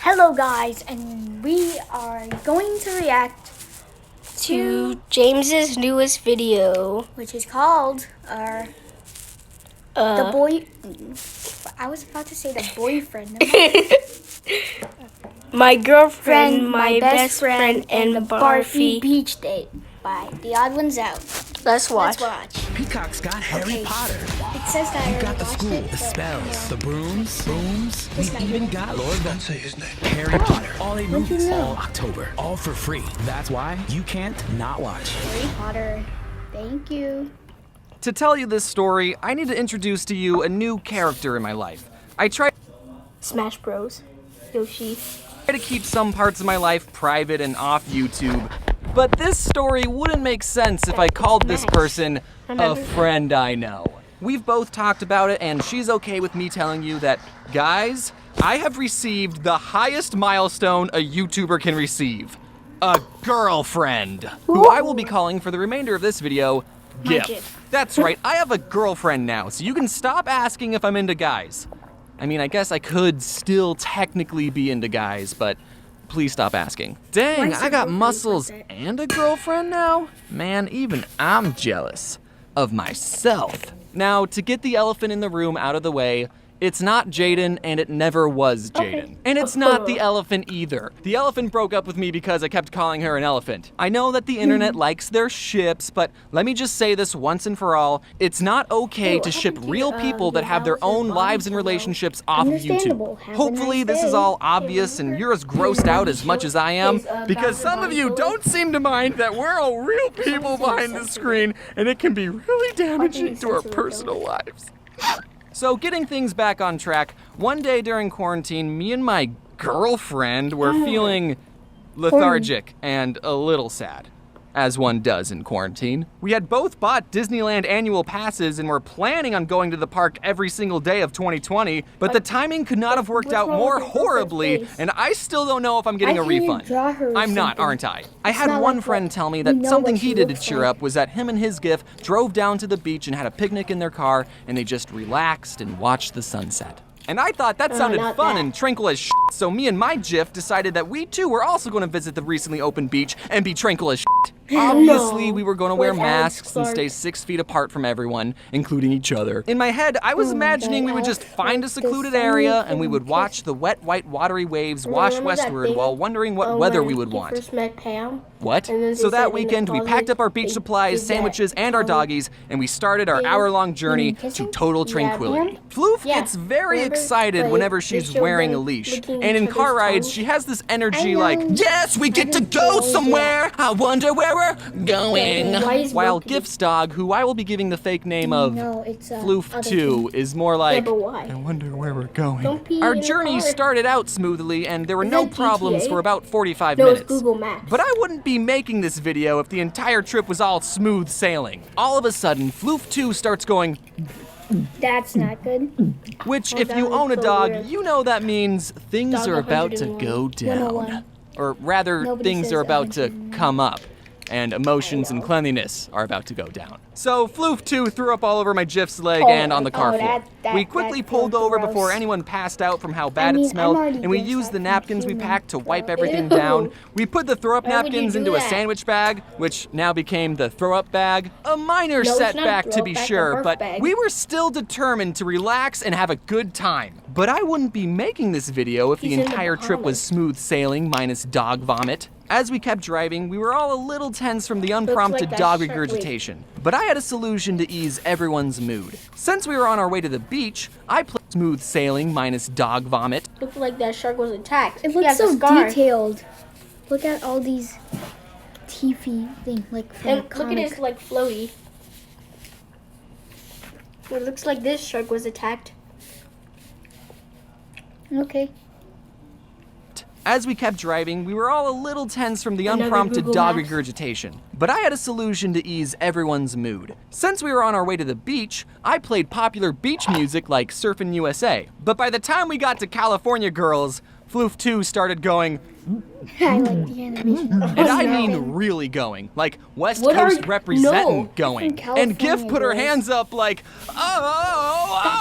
Hello guys, and we are going to react to James's newest video, which is called the boy. I was about to say the boyfriend. My girlfriend, my best friend, and the Barfy Beach Date by the Odd1sout. Let's watch. Peacock's got Harry Potter. It says that You got the school, the spells, the brooms. We even got Lord. Don't say his name. Harry Potter. All 8 movies, all October, all for free. That's why you can't not watch. Harry Potter. Thank you. To tell you this story, I need to introduce to you a new character in my life. I try Smash Bros. Yoshi. to keep some parts of my life private and off YouTube, but this story wouldn't make sense if I called this person a friend I know. We've both talked about it, and she's okay with me telling you that, guys, I have received the highest milestone a YouTuber can receive. A girlfriend, who I will be calling for the remainder of this video, GIF. That's right, I have a girlfriend now, so you can stop asking if I'm into guys. I mean, I guess I could still technically be into guys, but please stop asking. Dang, I got muscles and a girlfriend now? Man, even I'm jealous of myself. Now, to get the elephant in the room out of the way, it's not Jaden, and it never was Jaden. And it's not the elephant either. The elephant broke up with me because I kept calling her an elephant. I know that the internet likes their ships, but let me just say this once and for all, it's not okay to ship real people that have their own lives and relationships off of YouTube. Hopefully this is all obvious and you're as grossed out as much as I am, because some of you don't seem to mind that we're all real people behind the screen, and it can be really damaging to our personal lives. So getting things back on track, one day during quarantine, me and my girlfriend were feeling lethargic and a little sad, as one does in quarantine. We had both bought Disneyland annual passes and were planning on going to the park every single day of 2020, but the timing could not have worked out more horribly, and I still don't know if I'm getting a refund. I'm not, aren't I? I had one friend tell me that something he did to cheer up was that him and his GIF drove down to the beach and had a picnic in their car, and they just relaxed and watched the sunset. And I thought that sounded fun and tranquil as shit, so me and my GIF decided that we too were also going to visit the recently opened beach and be tranquil as shit. Obviously, we were going to wear masks and stay 6 feet apart from everyone, including each other. In my head, I was imagining we would just find a secluded area and we would watch the wet, white, watery waves wash westward while wondering what weather we would want. What? So that weekend, we packed up our beach supplies, sandwiches, and our doggies, and we started our hour-long journey to total tranquility. Floof gets very excited whenever she's wearing a leash, and in car rides, she has this energy like, yes, we get to go somewhere! I wonder where we're going! While GIF's dog, who I will be giving the fake name of Floof2, is more like, I wonder where we're going. Our journey started out smoothly, and there were no problems for about 45 minutes. But I wouldn't be making this video if the entire trip was all smooth sailing. All of a sudden, Floof2 starts going, That's not good. which if you own a dog, you know that means things are about to go down. Or rather, things are about to come up, and emotions and cleanliness are about to go down. So Floof2 threw up all over my GIF's leg and on the car floor. We quickly pulled over before anyone passed out from how bad it smelled, and we used the napkins we packed to wipe everything down. We put the throw-up napkins into a sandwich bag, which now became the throw-up bag. A minor setback to be sure, but we were still determined to relax and have a good time. But I wouldn't be making this video if the entire trip was smooth sailing minus dog vomit. As we kept driving, we were all a little tense from the unprompted dog regurgitation, but I had a solution to ease everyone's mood. Since we were on our way to the beach, I played smooth sailing minus dog vomit. Looked like that shark was attacked. It looks so detailed. Look at all these teethy things, like from look at his like floaty. It looks like this shark was attacked. Okay. As we kept driving, we were all a little tense from the unprompted dog regurgitation, but I had a solution to ease everyone's mood. Since we were on our way to the beach, I played popular beach music like Surfin' USA, but by the time we got to California Girls, Floof2 started going, I like the animation. and I mean really going, like West Coast representing going. And GIF put her hands up like, oh,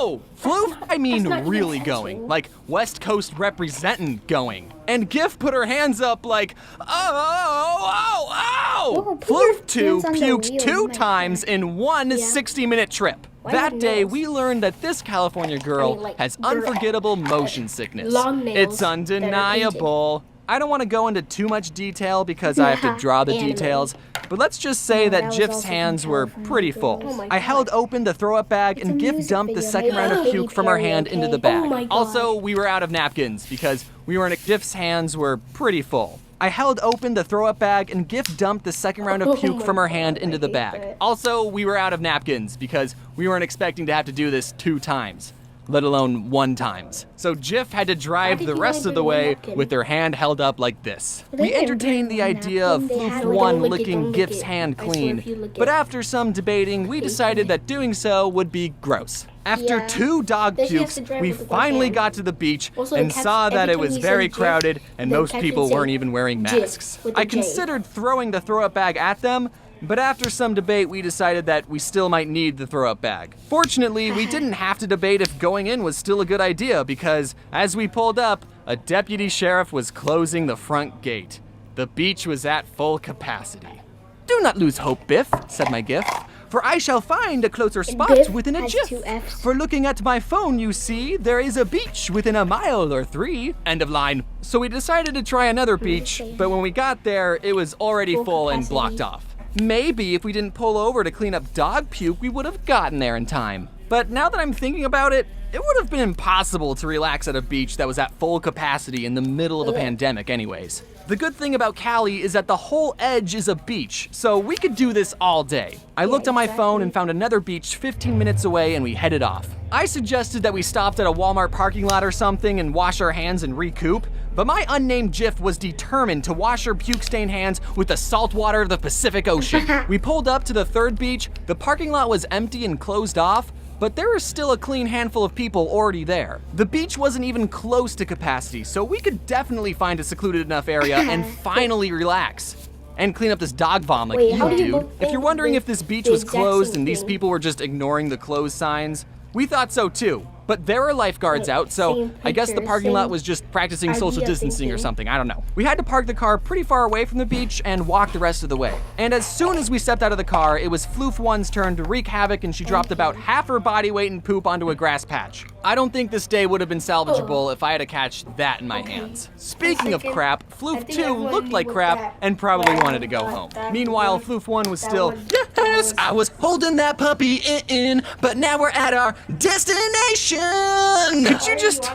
No! Floof, I mean not even really catching. going. Like West Coast representin' going. And Gif put her hands up like, oh! Whoa, put your Floof 2 hands on the puked wheel, 2 my times in one 60-minute trip. Why That have day, nails? we learned that this California girl like, has girl. unforgettable motion sickness. Long nails It's that are undeniable. I don't want to go into too much detail because I have to draw the Anime. details, but let's just say that that was Jif's also hands from were California pretty Girls. full. Oh my I held open the throw-up bag It's a and Gif music dumped the video second made round by of Katy puke from her Perry, hand into the okay? bag. Oh my God. Also, we were out of napkins because Gif's hands were pretty full. I held open the throw-up bag and Gif dumped the second round of Oh puke my from her God, hand into I the hate bag. that. Also, we were out of napkins because we weren't expecting to have to do this 2 times, let alone 1 times. So Jif had to drive did the you rest only of the bring one way napkin? with her hand held up like this. They We didn't entertained bring the one idea of napkin, they Floof had one. 1 Don't lick it, licking don't lick Gif's it. hand I swear clean, if you lick but it. after some debating, we decided that doing so would be gross. After Yeah. 2 dog Then she has pukes, to drive we with one finally hand. got to the beach Also, and the caption- saw that every it time was you say very Jif, crowded and the most caption people say weren't even wearing Jif masks. with I a J. considered throwing the throw-up bag at them, but after some debate, we decided that we still might need the throw-up bag. Fortunately, we didn't have to debate if going in was still a good idea because, as we pulled up, a deputy sheriff was closing the front gate. The beach was at full capacity. "Do not lose hope, Biff," said my Gif, "for I shall find a closer spot Biff within a has jiff. 2 Fs. For looking at my phone, you see, there is a beach within a mile or 3. End of line. So we decided to try another beach, say? but when we got there, it was already full and capacity. blocked off. Maybe if we didn't pull over to clean up dog puke, we would have gotten there in time. But now that I'm thinking about it, it would have been impossible to relax at a beach that was at full capacity in the middle of a pandemic anyways. The good thing about Cali is that the whole edge is a beach, so we could do this all day. I looked on my phone and found another beach 15 minutes away and we headed off. I suggested that we stopped at a Walmart parking lot or something and wash our hands and recoup, but my unnamed Jif was determined to wash her puke-stained hands with the salt water of the Pacific Ocean. We pulled up to the 3rd beach, the parking lot was empty and closed off, but there was still a clean handful of people already there. The beach wasn't even close to capacity, so we could definitely find a secluded enough area and finally relax. And clean up this dog vom like Wait, how do you dude. both If you're think wondering the- if this beach the was exact closed same and these thing? people were just ignoring the closed signs, we thought so too. But there are lifeguards out, so same I guess the picture, parking lot same was just practicing idea social distancing or thinking. something, I don't know. We had to park the car pretty far away from the beach and walk the rest of the way. And as soon as we stepped out of the car, it was Floof 1's turn to wreak havoc and she dropped about half her body weight in poop onto a grass patch. I don't think this day would have been salvageable if I had to catch that in my hands. Speaking of thinking- crap, I Floof think 2 everyone looked knew like what crap that- and probably that wanted to go one- home. that Meanwhile, one- Floof 1 was that still, one- yes, I was holding that puppy in, but now we're at our destination. Could you just...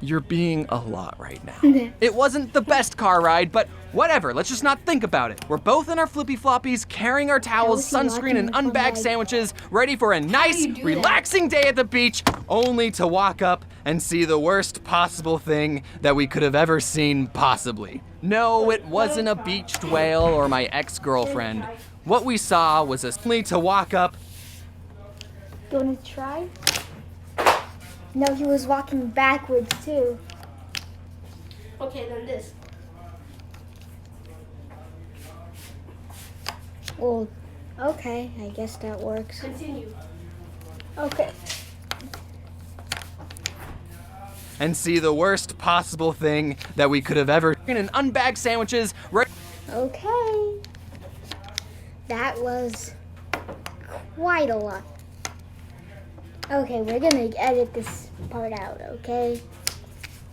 You're being a lot right now. It wasn't the best car ride, but whatever, let's just not think about it. We're both in our flippy floppies, carrying our towels, was he sunscreen, and walking from, unbagged like- sandwiches, ready for a nice, you do that? relaxing day at the beach, only to walk up and see the worst possible thing that we could have ever seen possibly. No, it wasn't a beached whale or my ex-girlfriend. What we saw was only to walk up. You want to try? No, he was walking backwards too. Okay, then this. Well, okay, I guess that works. Continue. Okay. And see the worst possible thing that we could have ever and unbagged sandwiches right. Okay. That was quite a lot. Okay, we're gonna edit this part out, okay?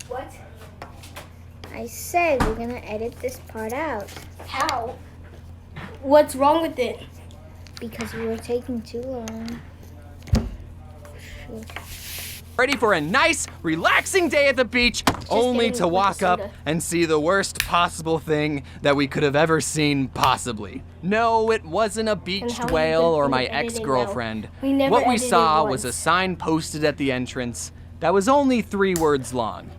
What? I said we're gonna edit this part out How? What's wrong with it? because we were taking too long. Ready for a nice, relaxing day at the beach, only kidding, to with walk the up soda. and see the worst possible thing that we could have ever seen possibly. No, it wasn't a how beached you whale been or my editing now? ex-girlfriend. We never What we edited saw once. was a sign posted at the entrance that was only 3 words long.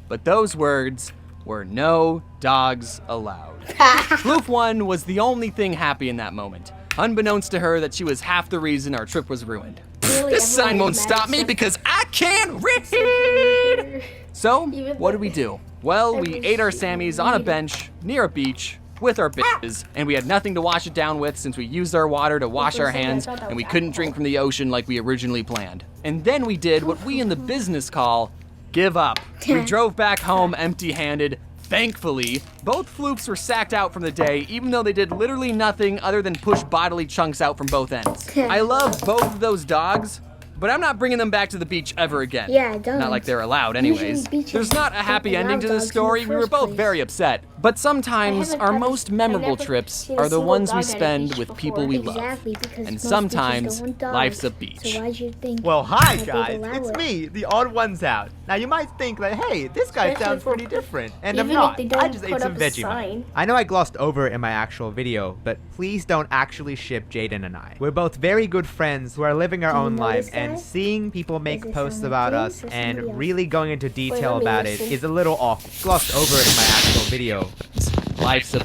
But those words were no dogs allowed. Floof 1 was the only thing happy in that moment, unbeknownst to her that she was half the reason our trip was ruined. Really, This sign everyone won't is stop mad me except- because I can't read. So, Even what though- did we do? Well, we Every ate our shit Sammies we on a needed. bench near a beach with our bitches, and we had nothing to wash it down with since we used our water to wash our hands, and we couldn't drink from the ocean like we originally planned. And then we did what we in the business call give up. We drove back home empty-handed. Thankfully, both flukes were sacked out from the day, even though they did literally nothing other than push bodily chunks out from both ends. I love both of those dogs, but I'm not bringing them back to the beach ever again. Yeah, don't. Not like they're allowed anyways. There's not a happy ending to this story. We were both very upset. But sometimes our most memorable trips are the ones we spend with people we love. Exactly, because And most sometimes beaches don't want life's a dogs. beach. So why'd you think Well, hi that they'd guys, allow it's it? me, the odd ones out. Now you might think that, hey, this guy Especially sounds for- pretty different, and I'm even if not. they don't I just ate put some up a Vegemite. sign. I know I glossed over it in my actual video, but please don't actually ship Jaden and I. We're both very good friends who are living our Do you own know lives, this and guy? seeing people make Does it posts sound about like us this or somebody and else? really going into detail let me about it listen. is a little off. Glossed over it in my actual video. Life's a